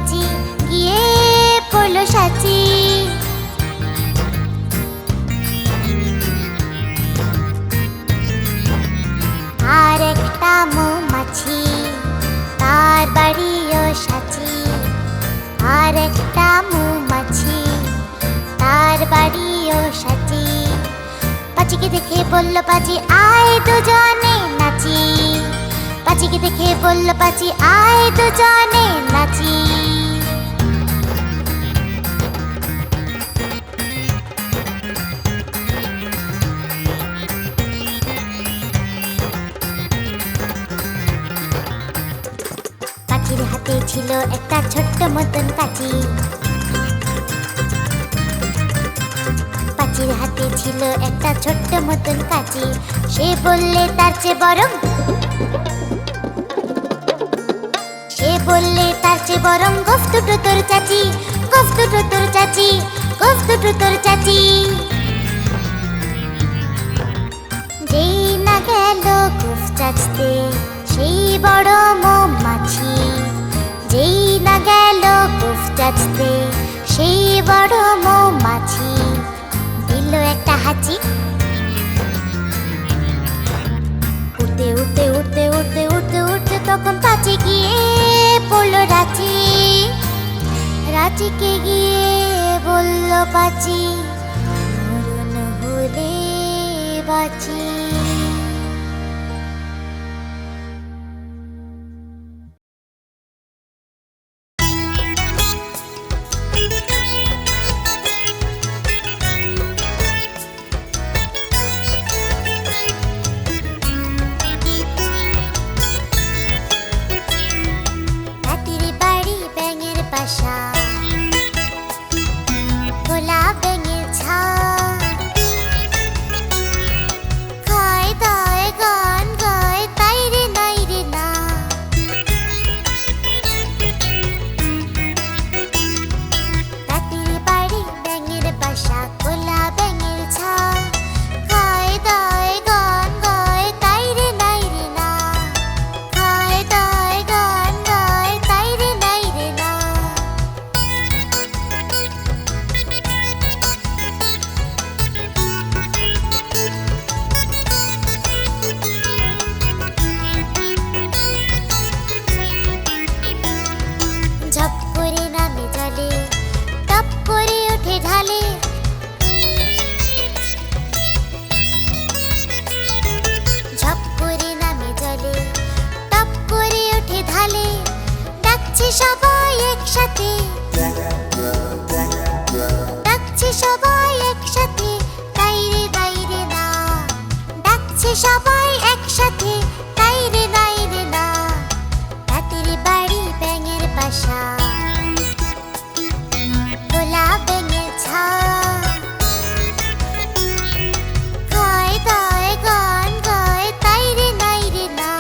পাঁচি গিয়ে পড়লো সাঁচি। আর একটা মৌমাছি তার বাড়িও সাঁচি। আর একটা মৌমাছি তার বাড়িও সাঁচি। পাঁচিকে দেখে বলল পাঁচি আয় দুজনে নাচি। পাঁচিকে দেখে বলল পাঁচি আয় দুজনে নাচি। পাঁচির হাতে ছিল একটা ছোট্ট মতন কাঁচি। পাঁচির হাতে ছিল একটা ছোট্ট মতন কাঁচি। সে বললে তার চেয়ে বরং, সে বললে তার চেয়ে বরং গোফ দুটো তোর চাচি। গোফ দুটো তোর চাচি, গোফ দুটো তোর চাচি। যেই না গেল গোফ চাচতে সেই বড় মৌমাছি। যেই না গেল গোফ চাচতে সেই বড় মৌমাছি। দিল একটা হাঁচি। উঠতে উঠতে উঠতে উঠতে উঠতে উঠতে তখন পাঁচি গিয়ে পড়লো রাঁচি। রাঁচিকে গিয়ে বলল পাঁচি মরণ হলে বাঁচি। সবাই একসাথে ডাকছে, সবাই একসাথে তাইরে বাইরে না। ডাকছে সবাই একসাথে তাইরে বাইরে না। রাতের বাড়ি ব্যাঙের বাসা, খোলা ব্যাঙের ছা। খায় দায় গান গায় তাইরে নাইরে না।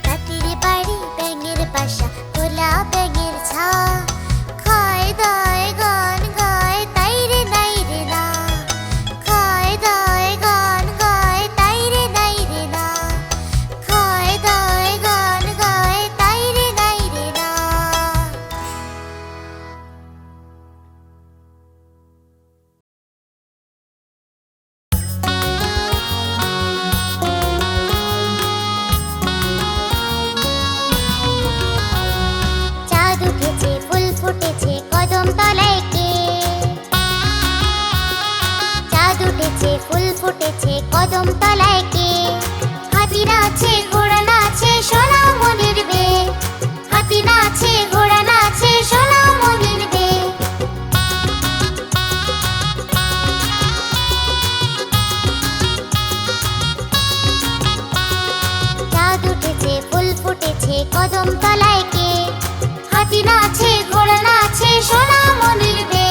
রাতের বাড়ি ব্যাঙের বাসা, খোলা ব্যাঙের ছা। খায় দায় গান গায় তাইরে নাইরে না। খায় দায় গান গায় তাইরে নাইরে না। খায় দায় গান গায় তাইরে নাইরে না। চাঁদ উঠেছে, ফুল ফুটেছে, কদম তলায় কে? চাঁদ উঠেছে, ফুল ফুটেছে, কদম তলায় কে? হাতি নাচে, ঘোড়া নাচে, সোনা মনির বে। হাতি নাচে, ঘোড়া নাচে, সোনা মনির বে। চাঁদ উঠেছে, ফুল ফুটেছে, কদম তলায় কে? হাতি নাচে, ঘোড়া নাচে, সোনা মনির বে।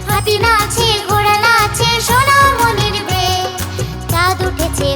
হাতি নাচে, ঘোড়া নাচে, সোনা মনির বে। চাঁদ উঠেছে,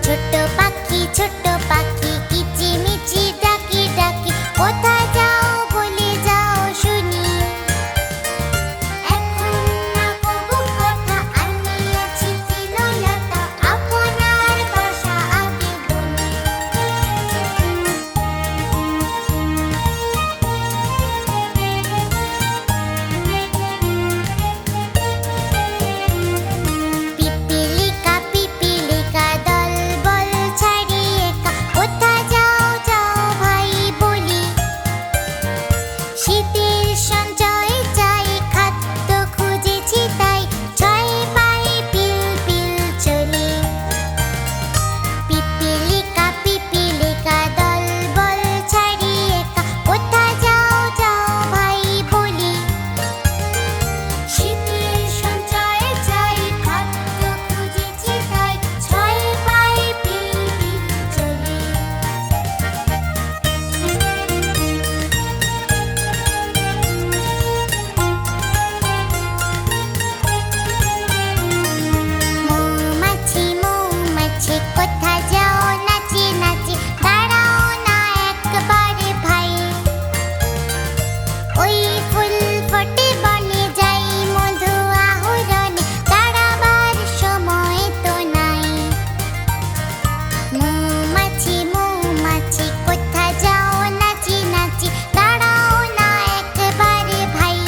ছোট্ট পাখি কিচিমিচি ডাকি ডাকি কোথায় যাও বলে যাও শুনি এখন না কবু কথা আমি আছি তৃণলতা আপনার বাসা আগে বনি পিপিলিকা পিপিলিকা দলবল ছাড়িয়ে কোথা যাও যাও ভাই বলি শীতের সঞ্চয় চাই খাদ্য খুঁজেছি তাই ছয় পায়ে পিল পিল চলি পিপিলিকা পিপিলিকা দলবল ছাড়িয়ে কোথা যাও যাও ভাই বলি শীতের সঞ্চয় চাই খাদ্য খুঁজেছি তাই ছয় পায়ে পিল পিল চলি মৌমাছি মৌমাছি কোথা যাও নাচি নাচি দাঁড়াও না একবারে ভাই ওই ফুল ফোটে বনে যাই মধু আহরণে দাঁড়াবার সময় তো নাই মৌমাছি মৌমাছি কোথা যাও নাচি নাচি দাঁড়াও না একবারে ভাই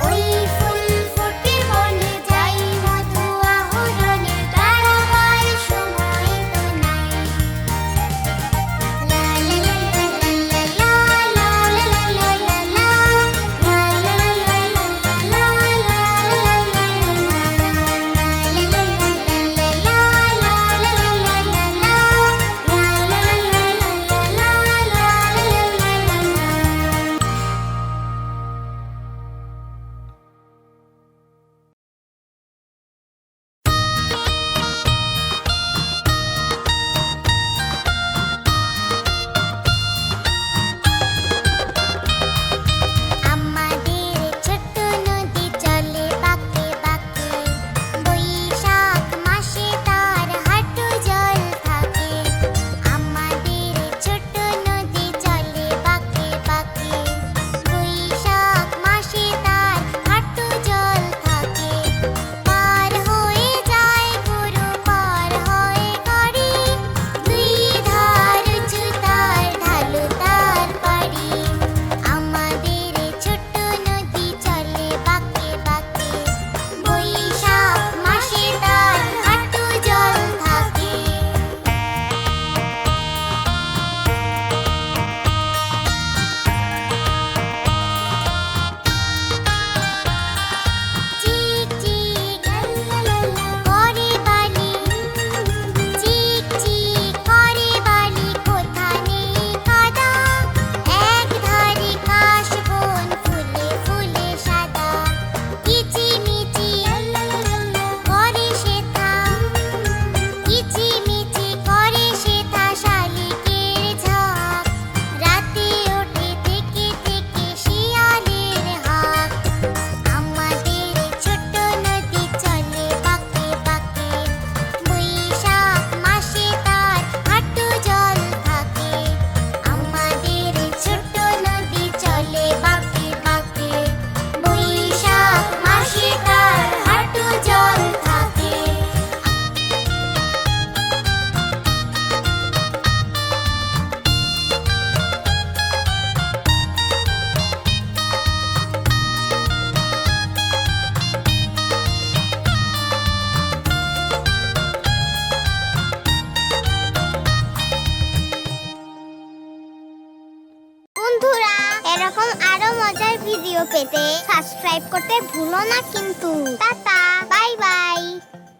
ওই ফুল ফোটে বনে যাই মধু আহরণে দাঁড়াবার সময় তো নাই লা লা লা লা লা লা লা লা লা আমাদের ছোট্ট নদী চলে বাঁকে বাঁকে বৈশাখ মাসে তার হাঁটু জল থাকে আমাদের ছোট্ট নদী চলে বাঁকে বাঁকে বৈশাখ মাসে তার হাঁটু জল থাকে পার হয়ে যায় গরু পার হয় গাড়ি দুই ধার উঁচু তার ঢালু তার বাড়ি আমাদের ছোট্ট নদী চলে বাঁকে বাঁকে বৈশাখ মাসে তার হাঁটু জল থাকে চিক চিক করে বালি চিক চিক করে বালি কোথা নেই কাদা এক ধারে কাশবন ফুলে ফুলে সাদা কিচিমিচি করে সেথা কিচিমিচি করে সেথা শালিকের ঝাঁক রাতে ওঠে থেকে থেকে শিয়ালের হাঁক আমাদের ছোট্ট নদী চলে বাঁকে বাঁকে বৈশাখ মাসে তার হাঁটু জল থাকে আমাদের ছোট্ট নদী চলে বাঁকে বাঁকে বৈশাখ মাসে তার হাঁটু জল থাকে বন্ধুরা এরকম আরো মজার ভিডিও পেতে সাবস্ক্রাইব করতে ভুলো না কিন্তু টাটা বাই বাই